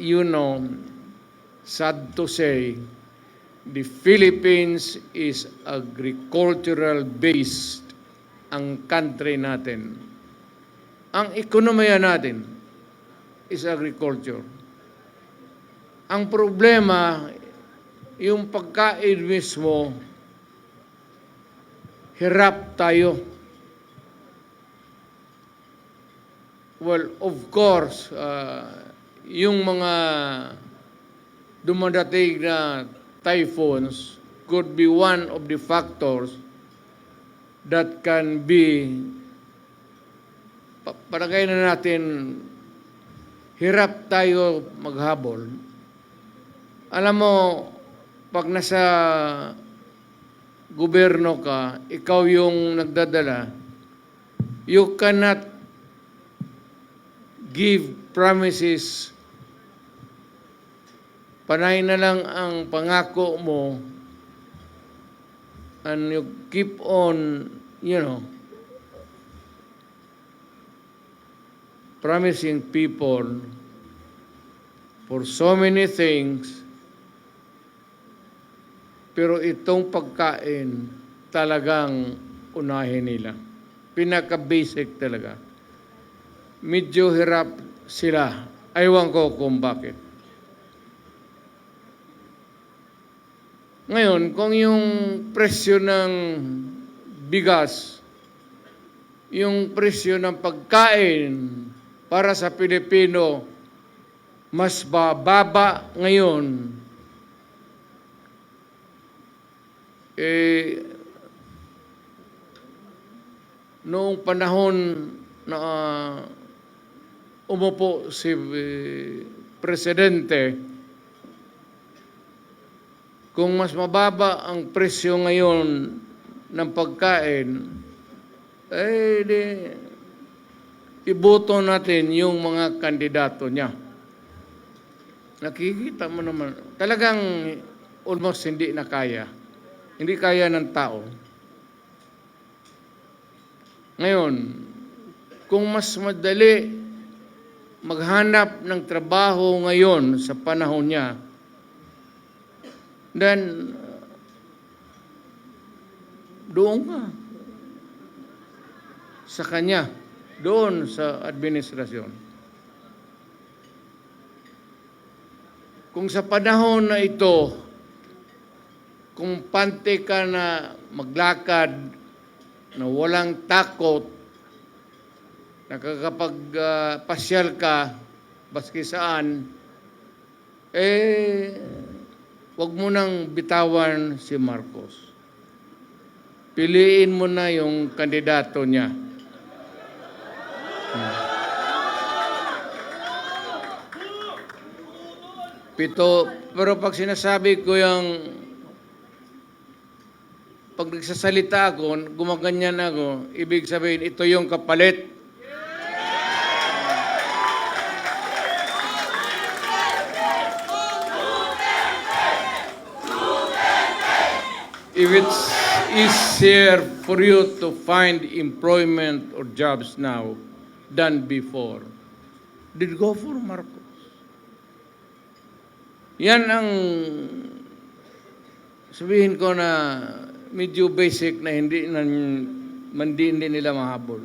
you know, sad to say, the Philippines is agricultural based ang country natin. Ang ekonomiya natin is agriculture. Ang problema, yung pagkain mismo, hirap tayo. Well, of course, yung mga dumadating na typhoons could be one of the factors that can be, palagay na natin, hirap tayo maghabol. Alam mo, pag nasa gobyerno ka, ikaw yung nagdadala, you cannot give promises. Panay na lang ang pangako mo and you keep on, promising people for so many things, pero itong pagkain talagang unahin nila. Pinaka-basic talaga. Medyo hirap sila. Aywan ko kung bakit. Ngayon, kung yung presyo ng bigas, yung presyo ng pagkain para sa Pilipino mas bababa ngayon, noong panahon na umupo si Presidente, kung mas mababa ang presyo ngayon ng pagkain, iboto natin yung mga kandidato niya. Nakikita mo naman, talagang almost hindi na kaya. Hindi kaya ng tao. Ngayon, kung mas madali maghanap ng trabaho ngayon sa panahon niya, then doon ka sa kanya, doon sa administrasyon. Kung sa panahon na ito, kung pante ka na maglakad, na walang takot, nakakapagpasyal ka, baski saan, wag mo nang bitawan si Marcos. Piliin mo na yung kandidato niya. Pero pag sinasabi ko yung, pag nagsasalita ako, gumaganyan ako, ibig sabihin, ito yung kapalit. If it's easier for you to find employment or jobs now than before, then go for Marcos. Yan ang sabihin ko na medyo basic na hindi nila mahabol.